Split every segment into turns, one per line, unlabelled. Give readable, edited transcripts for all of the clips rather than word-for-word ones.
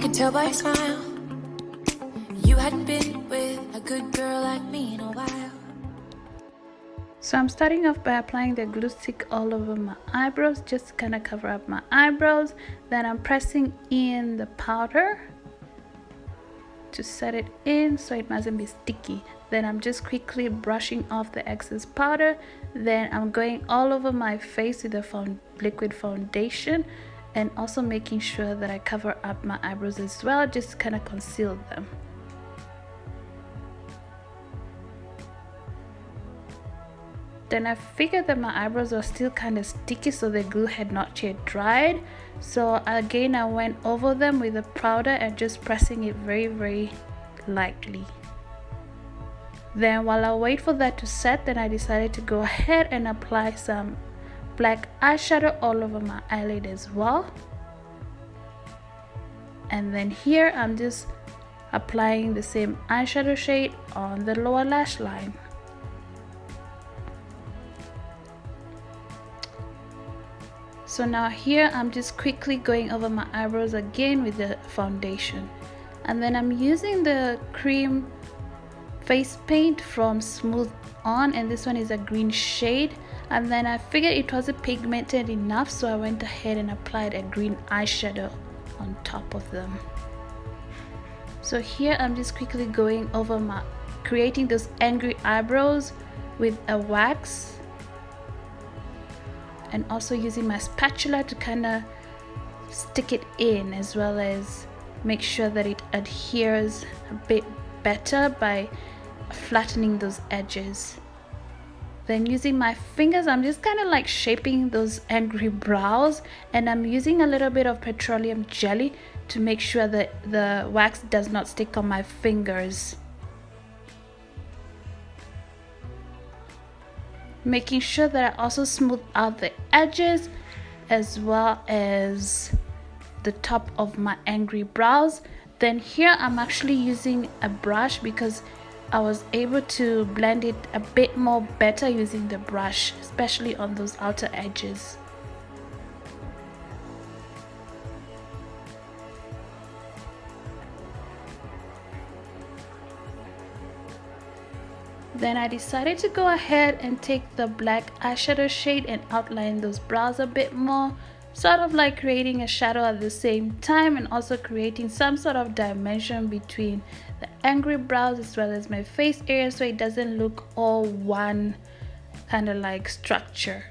could tell by your smile you hadn't been with a good girl like me in a while.
So I'm starting off by applying the glue stick all over my eyebrows just to kind of cover up my eyebrows. Then I'm pressing in the powder to set it in so it mustn't be sticky. Then I'm just quickly brushing off the excess powder. Then I'm going all over my face with the liquid foundation and also making sure that I cover up my eyebrows as well, just to kind of conceal them. Then I figured that my eyebrows were still kind of sticky, so the glue had not yet dried. So again, I went over them with the powder and just pressing it very lightly. Then while I wait for that to set, then I decided to go ahead and apply some black eyeshadow all over my eyelid as well. And then here I'm just applying the same eyeshadow shade on the lower lash line. So now here I'm just quickly going over my eyebrows again with the foundation. And then I'm using the cream face paint from Smooth On, and this one is a green shade. And then I figured it wasn't pigmented enough, so I went ahead and applied a green eyeshadow on top of them. So here I'm just quickly going over creating those angry eyebrows with a wax, and also using my spatula to kind of stick it in, as well as make sure that it adheres a bit better by flattening those edges. Then using my fingers, I'm just kind of like shaping those angry brows, and I'm using a little bit of petroleum jelly to make sure that the wax does not stick on my fingers. Making sure that I also smooth out the edges as well as the top of my angry brows. Then here I'm actually using a brush because I was able to blend it a bit more better using the brush, especially on those outer edges. Then I decided to go ahead and take the black eyeshadow shade and outline those brows a bit more, sort of like creating a shadow at the same time, and also creating some sort of dimension between the angry brows as well as my face area, so it doesn't look all one kind of like structure.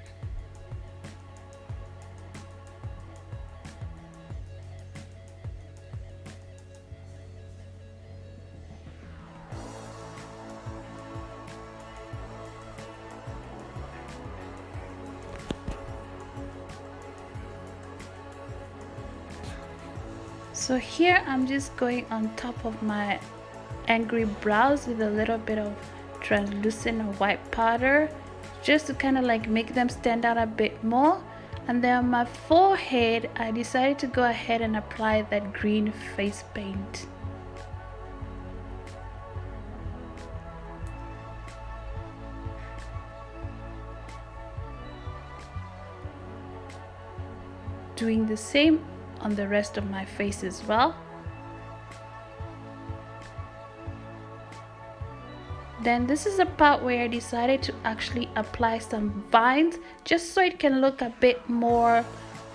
So here I'm just going on top of my angry brows with a little bit of translucent white powder, just to kind of like make them stand out a bit more. And then on my forehead, I decided to go ahead and apply that green face paint. Doing the same on the rest of my face as well. Then this is the part where I decided to actually apply some vines, just so it can look a bit more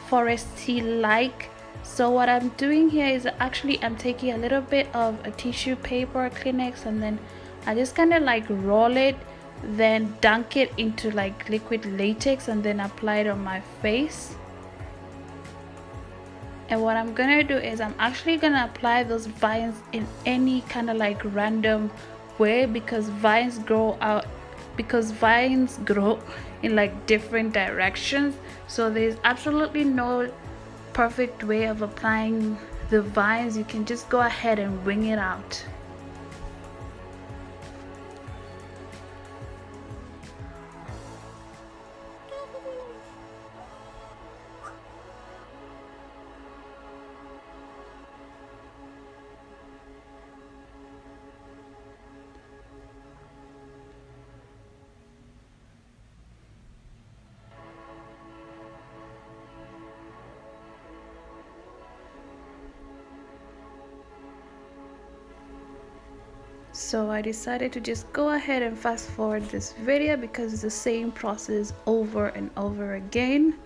foresty like. So what I'm doing here is I'm taking a little bit of a tissue paper, Kleenex, and then I just kind of like roll it, then dunk it into like liquid latex, and then apply it on my face. And what I'm gonna do is I'm actually gonna apply those vines in any kind of like random way, because vines grow in like different directions, so there's absolutely no perfect way of applying the vines. You can just go ahead and wing it out. So I decided to just go ahead and fast forward this video because it's the same process over and over again.